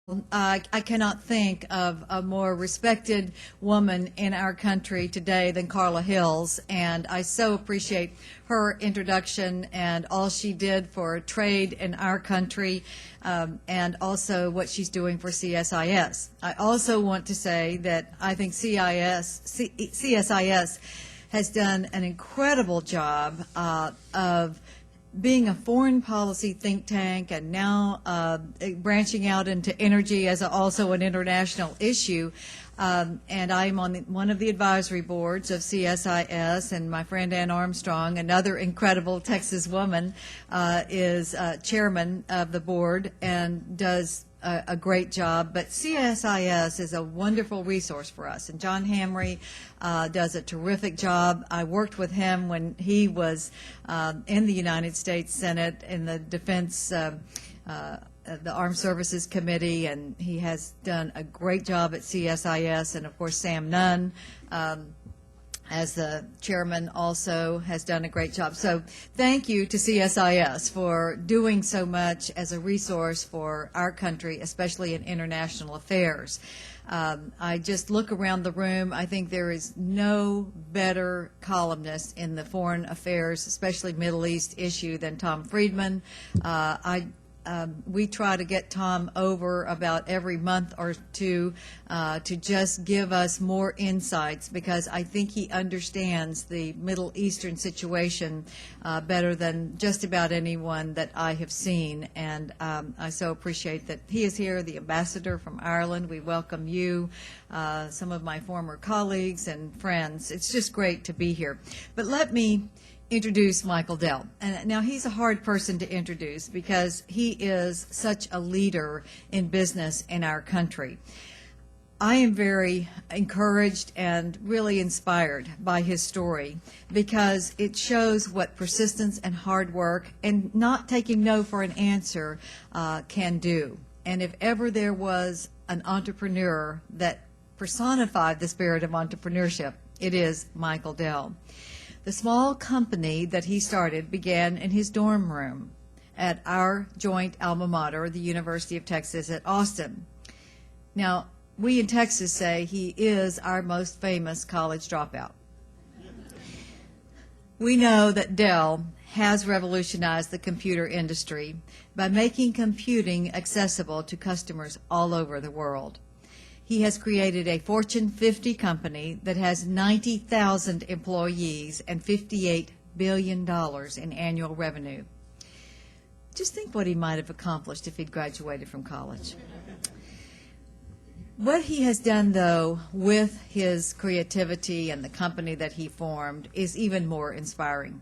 I cannot think of a more respected woman in our country today than Carla Hills, and I so appreciate her introduction and all she did for trade in our country, and also what she's doing for CSIS. I also want to say that I think CSIS has done an incredible job of being a foreign policy think tank and now branching out into energy as also an international issue. And I'm on one of the advisory boards of CSIS, and my friend Ann Armstrong, another incredible Texas woman, is chairman of the board and does a great job. But CSIS is a wonderful resource for us, and John Hamry does a terrific job. I worked with him when he was in the United States Senate in the Defense the Armed Services Committee, and he has done a great job at CSIS. And of course, Sam Nunn, as the chairman, also has done a great job. So thank you to CSIS for doing so much as a resource for our country, especially in international affairs. I just look around the room. I think there is no better columnist in the foreign affairs, especially Middle East issue, than Tom Friedman. We try to get Tom over about every month or two to just give us more insights, because I think he understands the Middle Eastern situation better than just about anyone that I have seen. And I so appreciate that he is here, the ambassador from Ireland. We welcome you, some of my former colleagues and friends. It's just great to be here. But let me introduce Michael Dell. And now, he's a hard person to introduce because he is such a leader in business in our country. I am very encouraged and really inspired by his story, because it shows what persistence and hard work and not taking no for an answer can do. And if ever there was an entrepreneur that personified the spirit of entrepreneurship, it is Michael Dell. The small company that he started began in his dorm room at our joint alma mater, the University of Texas at Austin. Now, we in Texas say he is our most famous college dropout. We know that Dell has revolutionized the computer industry by making computing accessible to customers all over the world. He has created a Fortune 50 company that has 90,000 employees and $58 billion in annual revenue. Just think what he might have accomplished if he'd graduated from college. What he has done, though, with his creativity and the company that he formed is even more inspiring.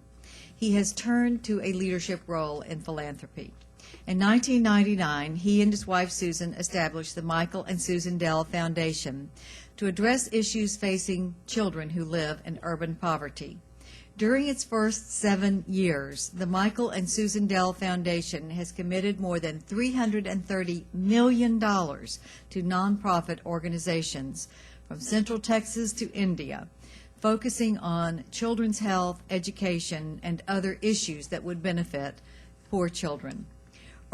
He has turned to a leadership role in philanthropy. In 1999, he and his wife Susan established the Michael and Susan Dell Foundation to address issues facing children who live in urban poverty. During its first 7 years, the Michael and Susan Dell Foundation has committed more than $330 million to nonprofit organizations from Central Texas to India, focusing on children's health, education, and other issues that would benefit poor children.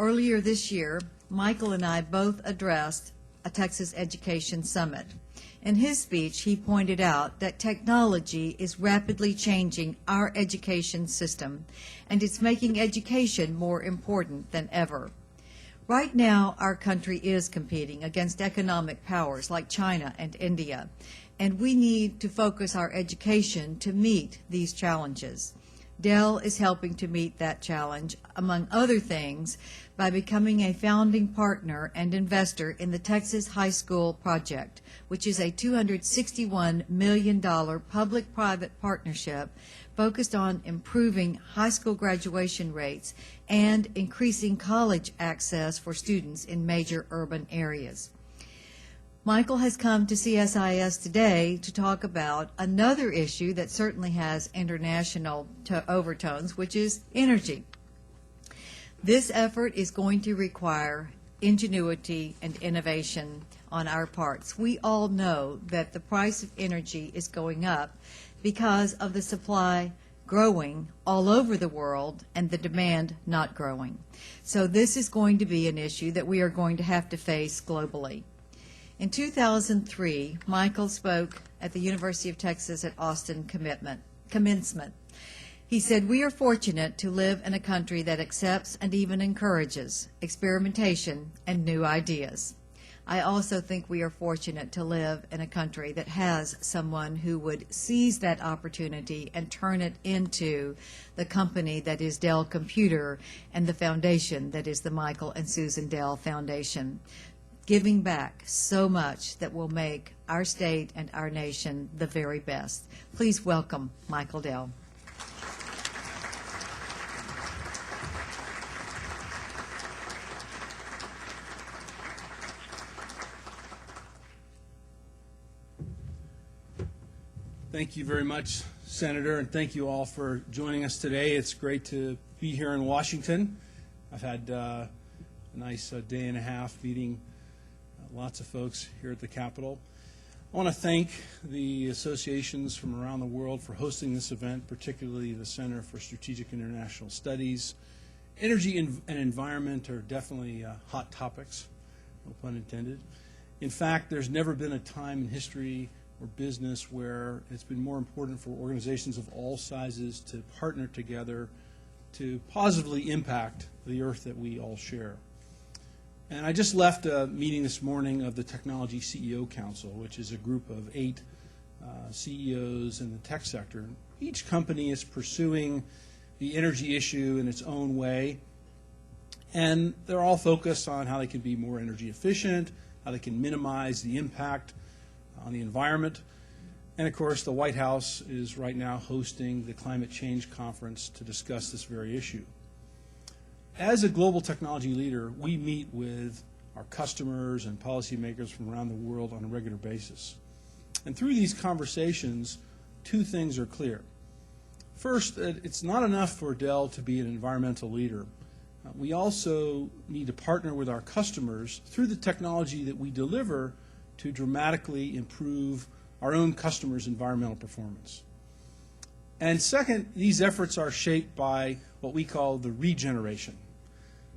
Earlier this year, Michael and I both addressed a Texas Education Summit. In his speech, he pointed out that technology is rapidly changing our education system, and it's making education more important than ever. Right now, our country is competing against economic powers like China and India, and we need to focus our education to meet these challenges. Dell is helping to meet that challenge, among other things, by becoming a founding partner and investor in the Texas High School Project, which is a $261 million public-private partnership focused on improving high school graduation rates and increasing college access for students in major urban areas. Michael has come to CSIS today to talk about another issue that certainly has international overtones, which is energy. This effort is going to require ingenuity and innovation on our parts. We all know that the price of energy is going up because of the supply growing all over the world and the demand not growing. So this is going to be an issue that we are going to have to face globally. In 2003, Michael spoke at the University of Texas at Austin commencement. He said, "We are fortunate to live in a country that accepts and even encourages experimentation and new ideas. I also think we are fortunate to live in a country that has someone who would seize that opportunity and turn it into the company that is Dell Computer and the foundation that is the Michael and Susan Dell Foundation, giving back so much that will make our state and our nation the very best." Please welcome Michael Dell. Thank you very much, Senator, and thank you all for joining us today. It's great to be here in Washington. I've had a nice day and a half meeting lots of folks here at the Capitol. I want to thank the associations from around the world for hosting this event, particularly the Center for Strategic International Studies. Energy and environment are definitely hot topics, no pun intended. In fact, there's never been a time in history or business where it's been more important for organizations of all sizes to partner together to positively impact the earth that we all share. And I just left a meeting this morning of the Technology CEO Council, which is a group of 8 CEOs in the tech sector. Each company is pursuing the energy issue in its own way, and they're all focused on how they can be more energy efficient, how they can minimize the impact on the environment. And of course, the White House is right now hosting the Climate Change Conference to discuss this very issue. As a global technology leader, we meet with our customers and policymakers from around the world on a regular basis. And through these conversations, 2 things are clear. First, it's not enough for Dell to be an environmental leader. We also need to partner with our customers through the technology that we deliver to dramatically improve our own customers' environmental performance. And second, these efforts are shaped by what we call the regeneration.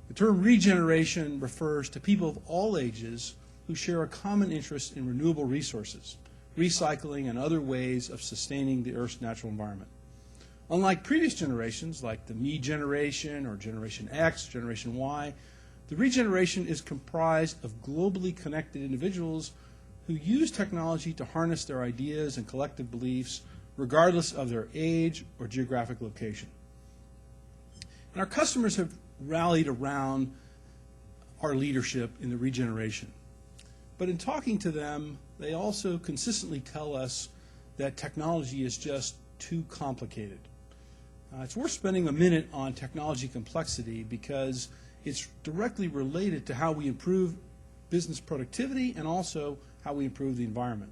The term regeneration refers to people of all ages who share a common interest in renewable resources, recycling, and other ways of sustaining the Earth's natural environment. Unlike previous generations, like the Me generation or Generation X, Generation Y, the regeneration is comprised of globally connected individuals who use technology to harness their ideas and collective beliefs regardless of their age or geographic location. And our customers have rallied around our leadership in the regeneration. But in talking to them, they also consistently tell us that technology is just too complicated. It's worth spending a minute on technology complexity because it's directly related to how we improve business productivity and also how we improve the environment.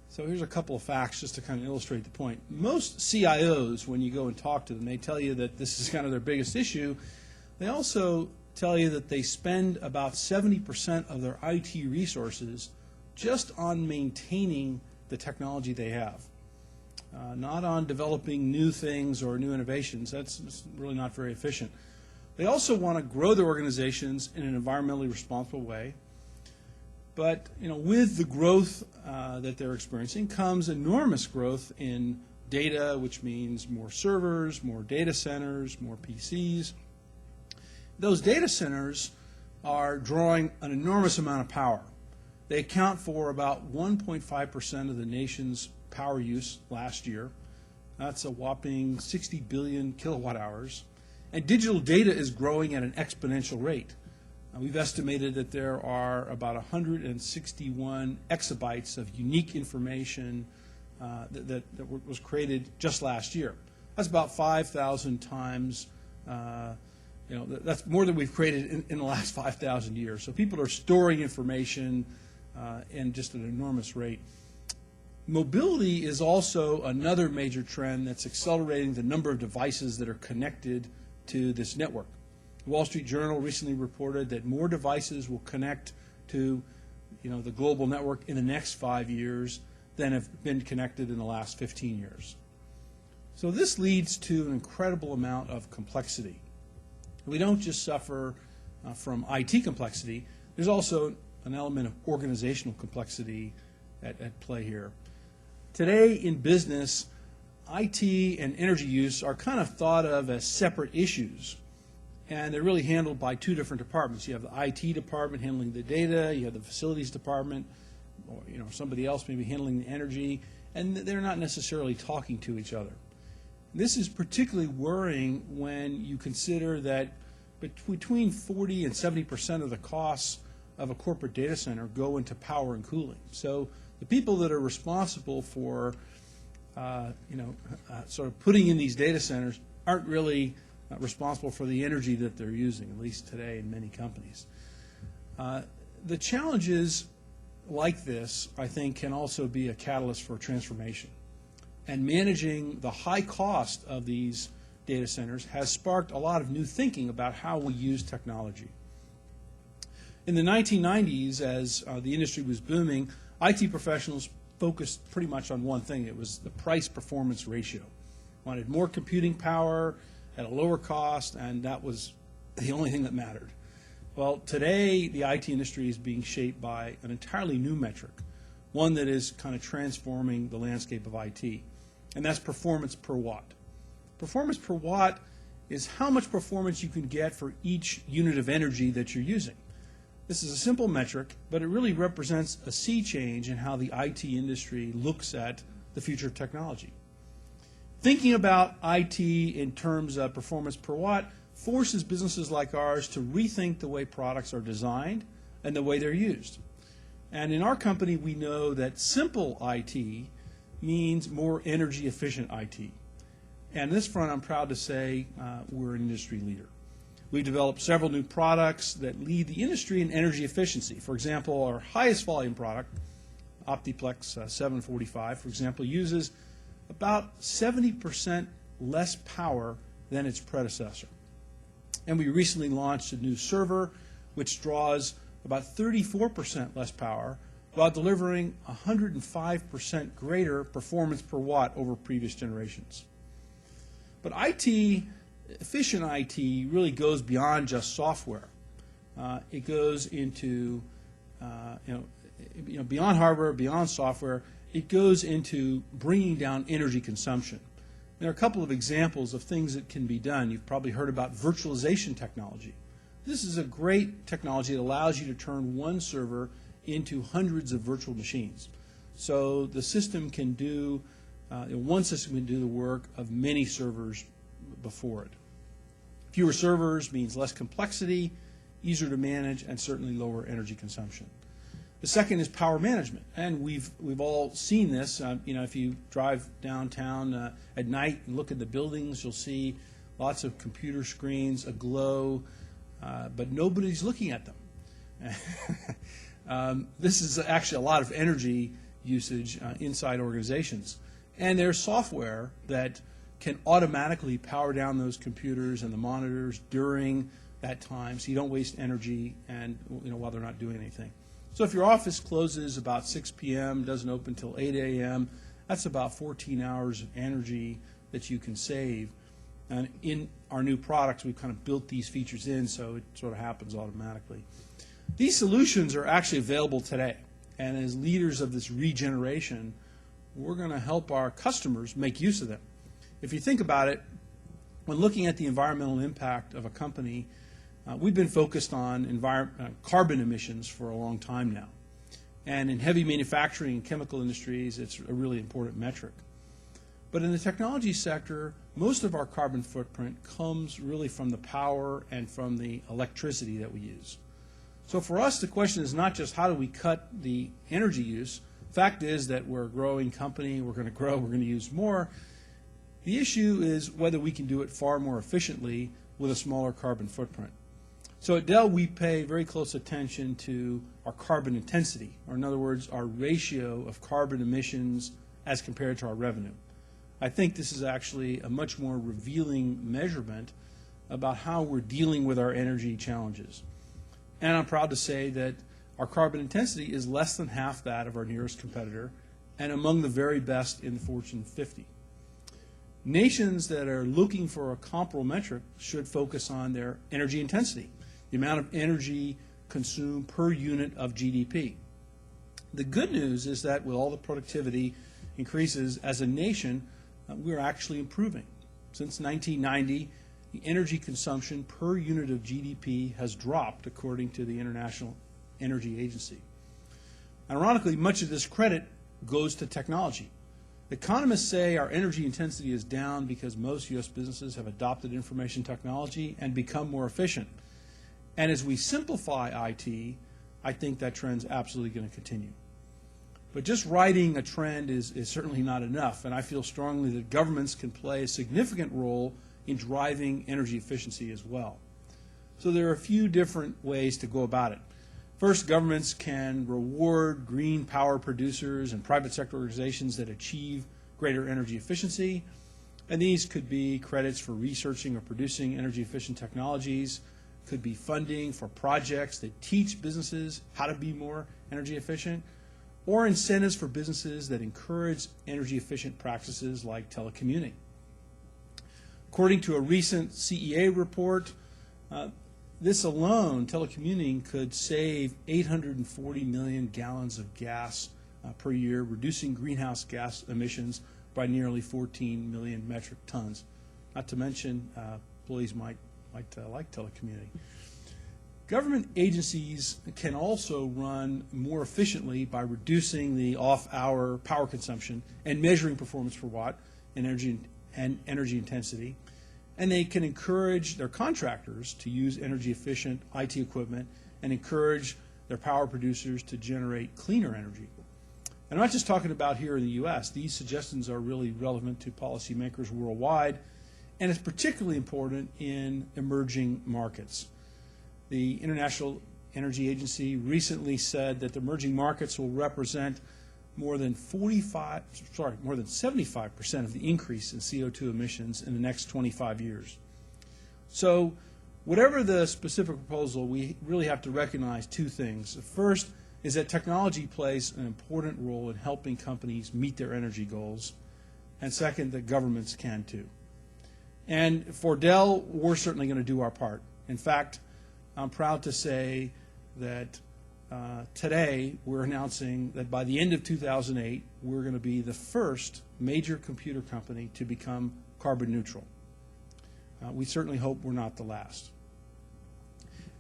So here's a couple of facts just to kind of illustrate the point. Most CIOs, when you go and talk to them, they tell you that this is kind of their biggest issue. They also tell you that they spend about 70% of their IT resources just on maintaining the technology they have, not on developing new things or new innovations. That's really not very efficient. They also want to grow their organizations in an environmentally responsible way. But with the growth that they're experiencing comes enormous growth in data, which means more servers, more data centers, more PCs. Those data centers are drawing an enormous amount of power. They account for about 1.5% of the nation's power use last year. That's a whopping 60 billion kilowatt hours. And digital data is growing at an exponential rate. We've estimated that there are about 161 exabytes of unique information that was created just last year. That's about 5,000 times, that's more than we've created in the last 5,000 years. So people are storing information in just an enormous rate. Mobility is also another major trend that's accelerating the number of devices that are connected to this network. The Wall Street Journal recently reported that more devices will connect to the global network in the next 5 years than have been connected in the last 15 years. So this leads to an incredible amount of complexity. We don't just suffer from IT complexity, there's also an element of organizational complexity at play here. Today in business, IT and energy use are kind of thought of as separate issues, and they're really handled by two different departments. You have the IT department handling the data, you have the facilities department, or somebody else maybe handling the energy, and they're not necessarily talking to each other. This is particularly worrying when you consider that between 40 and 70% of the costs of a corporate data center go into power and cooling. So the people that are responsible for sort of putting in these data centers aren't really responsible for the energy that they're using, at least today in many companies. The challenges like this, I think, can also be a catalyst for transformation. And managing the high cost of these data centers has sparked a lot of new thinking about how we use technology. In the 1990s, as the industry was booming, IT professionals focused pretty much on one thing. It was the price-performance ratio. Wanted more computing power at a lower cost, and that was the only thing that mattered. Well, today, the IT industry is being shaped by an entirely new metric, one that is kind of transforming the landscape of IT, and that's performance per watt. Performance per watt is how much performance you can get for each unit of energy that you're using. This is a simple metric, but it really represents a sea change in how the IT industry looks at the future of technology. Thinking about IT in terms of performance per watt forces businesses like ours to rethink the way products are designed and the way they're used. And in our company, we know that simple IT means more energy efficient IT. And on this front, I'm proud to say we're an industry leader. We've developed several new products that lead the industry in energy efficiency. For example, our highest volume product, OptiPlex 745, for example, uses about 70% less power than its predecessor. And we recently launched a new server which draws about 34% less power while delivering 105% greater performance per watt over previous generations. But efficient IT really goes beyond just software. It goes into, beyond hardware, beyond software. It goes into bringing down energy consumption. There are a couple of examples of things that can be done. You've probably heard about virtualization technology. This is a great technology that allows you to turn one server into hundreds of virtual machines. So the system can do, one system can do the work of many servers before it. Fewer servers means less complexity, easier to manage, and certainly lower energy consumption. The second is power management, and we've all seen this. If you drive downtown at night and look at the buildings, you'll see lots of computer screens aglow, but nobody's looking at them. This is actually a lot of energy usage inside organizations, and there's software that can automatically power down those computers and the monitors during that time, so you don't waste energy and while they're not doing anything. So if your office closes about 6 p.m., doesn't open until 8 a.m., that's about 14 hours of energy that you can save. And in our new products, we've kind of built these features in so it sort of happens automatically. These solutions are actually available today. And as leaders of this regeneration, we're going to help our customers make use of them. If you think about it, when looking at the environmental impact of a company, we've been focused on carbon emissions for a long time now. And in heavy manufacturing and chemical industries, it's a really important metric. But in the technology sector, most of our carbon footprint comes really from the power and from the electricity that we use. So for us, the question is not just how do we cut the energy use. Fact is that we're a growing company, we're going to grow, we're going to use more. The issue is whether we can do it far more efficiently with a smaller carbon footprint. So at Dell, we pay very close attention to our carbon intensity, or in other words, our ratio of carbon emissions as compared to our revenue. I think this is actually a much more revealing measurement about how we're dealing with our energy challenges. And I'm proud to say that our carbon intensity is less than half that of our nearest competitor and among the very best in the Fortune 50. Nations that are looking for a comparable metric should focus on their energy intensity, the amount of energy consumed per unit of GDP. The good news is that with all the productivity increases as a nation, we're actually improving. Since 1990, the energy consumption per unit of GDP has dropped, according to the International Energy Agency. Ironically, much of this credit goes to technology. Economists say our energy intensity is down because most U.S. businesses have adopted information technology and become more efficient. And as we simplify IT, I think that trend's absolutely going to continue. But just riding a trend is certainly not enough, and I feel strongly that governments can play a significant role in driving energy efficiency as well. So there are a few different ways to go about it. First, governments can reward green power producers and private sector organizations that achieve greater energy efficiency, and these could be credits for researching or producing energy efficient technologies, could be funding for projects that teach businesses how to be more energy efficient, or incentives for businesses that encourage energy efficient practices like telecommuting. According to a recent CEA report, this alone, telecommuting, could save 840 million gallons of gas per year, reducing greenhouse gas emissions by nearly 14 million metric tons. Not to mention, employees might like telecommuting. Government agencies can also run more efficiently by reducing the off-hour power consumption and measuring performance per watt and energy intensity. And they can encourage their contractors to use energy-efficient IT equipment and encourage their power producers to generate cleaner energy. And I'm not just talking about here in the U.S. These suggestions are really relevant to policymakers worldwide, and it's particularly important in emerging markets. The International Energy Agency recently said that the emerging markets will represent more than 75% of the increase in CO2 emissions in the next 25 years. So whatever the specific proposal, we really have to recognize two things. The first is that technology plays an important role in helping companies meet their energy goals, and second, that governments can too. And for Dell, we're certainly going to do our part. In fact, I'm proud to say that today, we're announcing that by the end of 2008, we're going to be the first major computer company to become carbon neutral. We certainly hope we're not the last.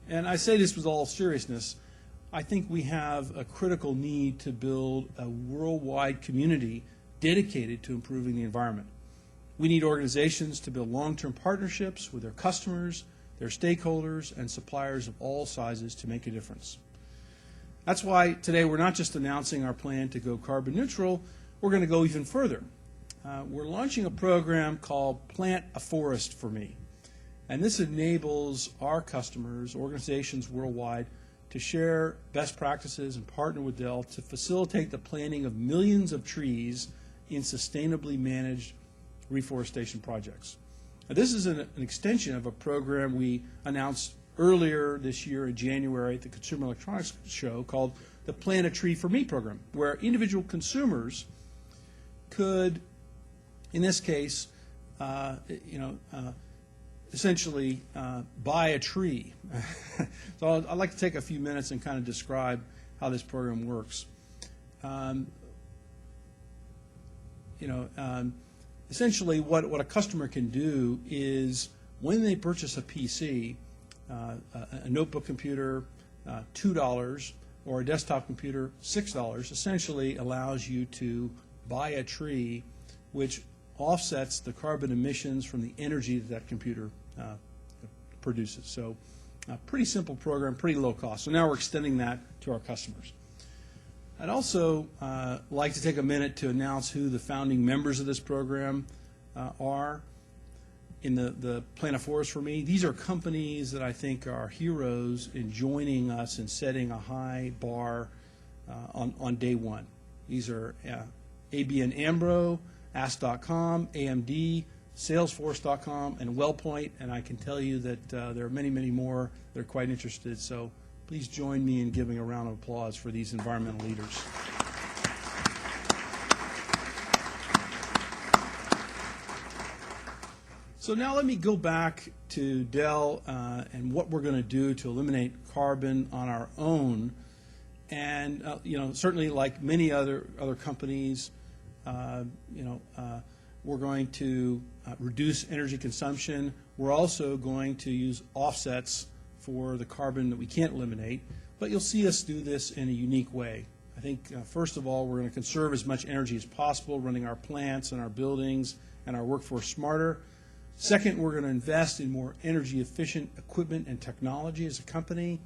And I say this with all seriousness. I think we have a critical need to build a worldwide community dedicated to improving the environment. We need organizations to build long-term partnerships with their customers, their stakeholders, and suppliers of all sizes to make a difference. That's why today we're not just announcing our plan to go carbon neutral, we're going to go even further. We're launching a program called Plant a Forest for Me. And this enables our customers, organizations worldwide, to share best practices and partner with Dell to facilitate the planting of millions of trees in sustainably managed reforestation projects. Now, this is an extension of a program we announced earlier this year in January at the Consumer Electronics Show called the Plant a Tree for Me program, where individual consumers could, in this case, essentially buy a tree. So I'd like to take a few minutes and kind of describe how this program works. Essentially what a customer can do is when they purchase a PC, a notebook computer, $2, or a desktop computer, $6, essentially allows you to buy a tree which offsets the carbon emissions from the energy that computer produces. So a pretty simple program, pretty low cost. So now we're extending that to our customers. I'd also like to take a minute to announce who the founding members of this program are. In the Plant a Forest for Me, these are companies that I think are heroes in joining us and setting a high bar on day one. These are ABN AMRO, Ask.com, AMD, Salesforce.com, and WellPoint, and I can tell you that there are many, many more that are quite interested, so please join me in giving a round of applause for these environmental leaders. So now let me go back to Dell and what we're going to do to eliminate carbon on our own. And certainly, like many other companies, we're going to reduce energy consumption. We're also going to use offsets for the carbon that we can't eliminate. But you'll see us do this in a unique way. I think, first of all, we're going to conserve as much energy as possible, running our plants and our buildings and our workforce smarter. Second, we're going to invest in more energy efficient equipment and technology as a company.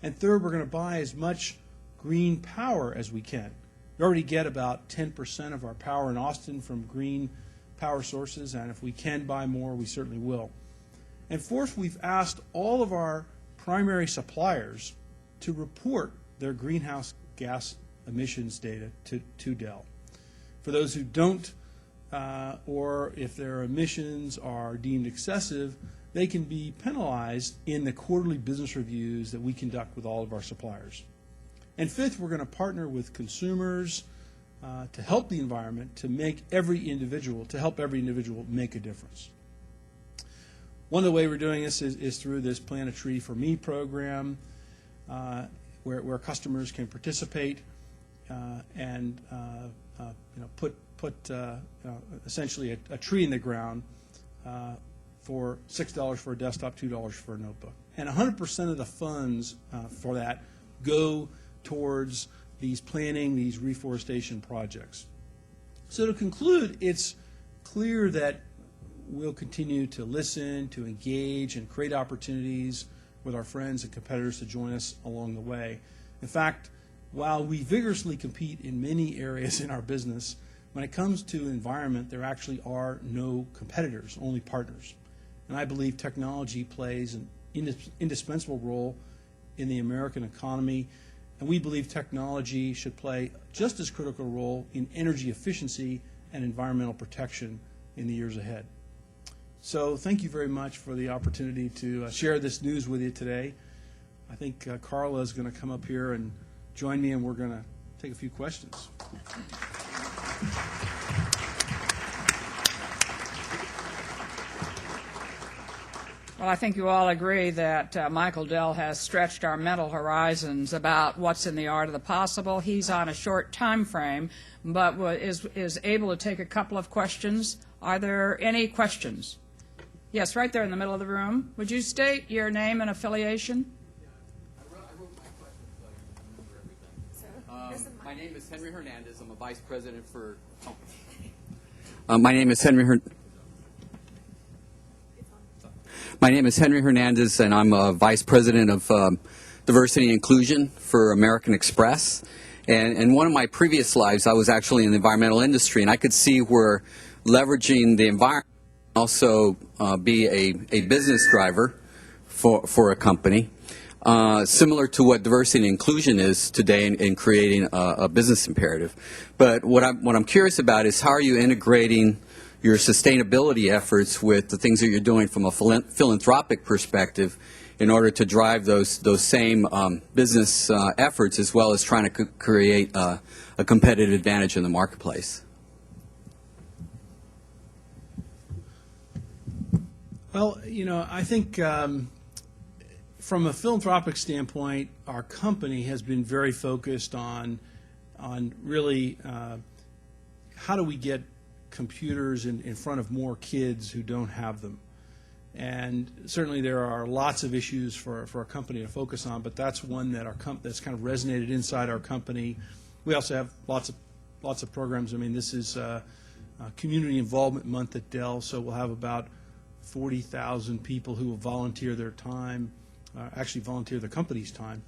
And third, we're going to buy as much green power as we can. We already get about 10% of our power in Austin from green power sources, and if we can buy more, we certainly will. And fourth, we've asked all of our primary suppliers to report their greenhouse gas emissions data to Dell. For those who don't, or if their emissions are deemed excessive, they can be penalized in the quarterly business reviews that we conduct with all of our suppliers. And fifth, we're going to partner with consumers to help the environment, to help every individual make a difference. One of the ways we're doing this is through this Plant a Tree for Me program, where customers can participate and put essentially a tree in the ground for $6 for a desktop, $2 for a notebook. And 100% of the funds for that go towards these reforestation projects. So to conclude, it's clear that we'll continue to listen, to engage, and create opportunities with our friends and competitors to join us along the way. In fact, while we vigorously compete in many areas in our business, when it comes to environment, there actually are no competitors, only partners. And I believe technology plays an indispensable role in the American economy, and we believe technology should play just as critical a role in energy efficiency and environmental protection in the years ahead. So thank you very much for the opportunity to share this news with you today. I think Carla is going to come up here and join me, and we're going to take a few questions. Well, I think you all agree that Michael Dell has stretched our mental horizons about what's in the art of the possible. He's on a short time frame, but is able to take a couple of questions. Are there any questions? Yes, right there in the middle of the room. Would you state your name and affiliation? I wrote my question so I can remember everything. My name is Henry Hernandez. I'm a vice president for. My name is Henry Hernandez, and I'm a vice president of diversity and inclusion for American Express. And in one of my previous lives, I was actually in the environmental industry, and I could see where leveraging the environment also be a business driver for a company, similar to what diversity and inclusion is today in creating a business imperative. But what I'm curious about is how are you integrating your sustainability efforts with the things that you're doing from a philanthropic perspective in order to drive those same business efforts, as well as trying to create a competitive advantage in the marketplace? Well, I think from a philanthropic standpoint, our company has been very focused on really how do we get computers in front of more kids who don't have them. And certainly there are lots of issues for our company to focus on, but that's one that that's kind of resonated inside our company. We also have lots of programs. I mean, this is Community Involvement Month at Dell, so we'll have about 40,000 people who will volunteer their time, actually volunteer the company's time,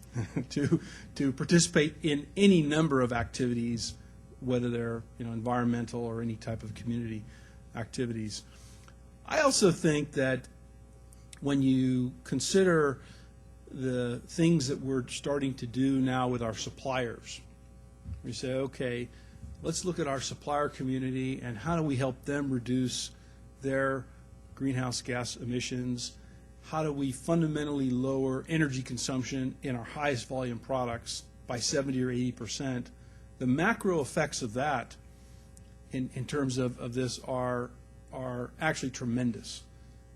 to participate in any number of activities, whether they're environmental or any type of community activities. I also think that when you consider the things that we're starting to do now with our suppliers, we say, okay, let's look at our supplier community and how do we help them reduce their greenhouse gas emissions? How do we fundamentally lower energy consumption in our highest volume products by 70 or 80%? The macro effects of that in terms of this are actually tremendous.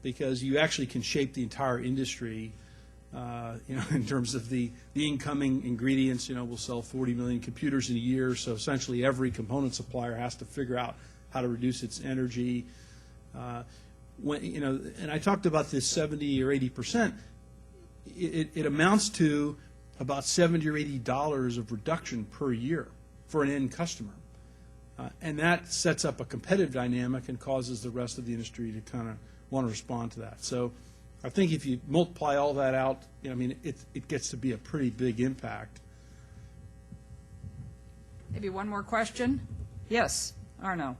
because you actually can shape the entire industry, in terms of the incoming ingredients. We'll sell 40 million computers in a year, so essentially every component supplier has to figure out how to reduce its energy. And I talked about this 70 or 80%. It amounts to about $70 or $80 of reduction per year for an end customer. And that sets up a competitive dynamic and causes the rest of the industry to kind of want to respond to that. So I think if you multiply all that out, it gets to be a pretty big impact. Maybe one more question? Yes, Arno.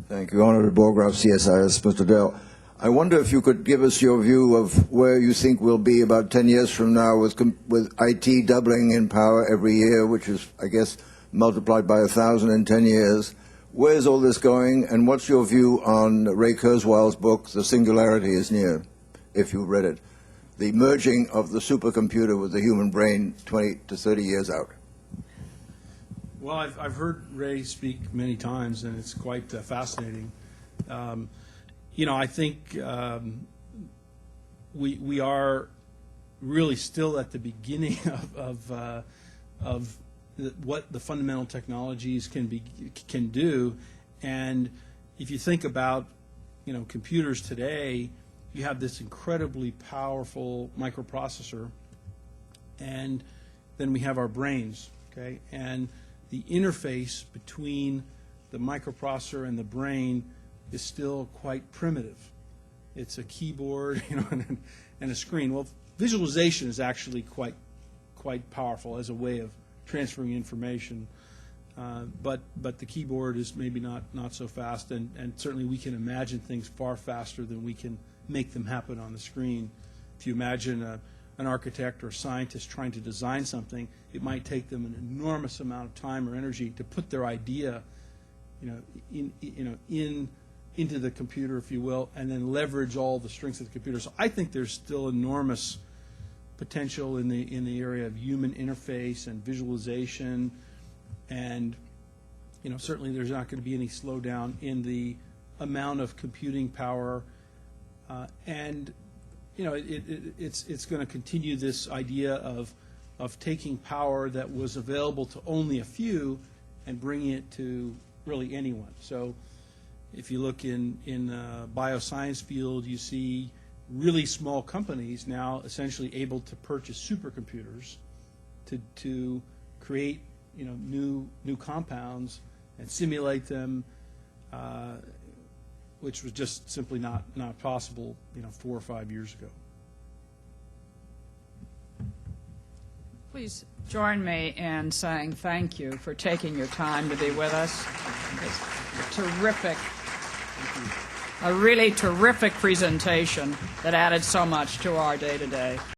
Thank you. Honorable Borgraf, CSIS, Mr. Dell. I wonder if you could give us your view of where you think we'll be about 10 years from now with IT doubling in power every year, which is, I guess, multiplied by 1,000 in 10 years. Where's all this going, and what's your view on Ray Kurzweil's book, The Singularity is Near, if you've read it? The merging of the supercomputer with the human brain 20 to 30 years out. Well, I've heard Ray speak many times, and it's quite fascinating. I think we are really still at the beginning of what the fundamental technologies can do. And if you think about computers today, you have this incredibly powerful microprocessor, and then we have our brains. Okay, and the interface between the microprocessor and the brain is still quite primitive. It's a keyboard, and a screen. Well, visualization is actually quite powerful as a way of transferring information, but the keyboard is maybe not so fast, and certainly we can imagine things far faster than we can make them happen on the screen. If you imagine an architect or a scientist trying to design something, it might take them an enormous amount of time or energy to put their idea, into the computer, if you will, and then leverage all the strengths of the computer. So I think there's still enormous potential in the area of human interface and visualization, and certainly there's not going to be any slowdown in the amount of computing power, and it's going to continue this idea of taking power that was available to only a few and bringing it to really anyone. So if you look in the bioscience field, you see really small companies now essentially able to purchase supercomputers to create new compounds and simulate them, which was just simply not possible 4 or 5 years ago. Please join me in saying thank you for taking your time to be with us. It's terrific. A really terrific presentation that added so much to our day-to-day.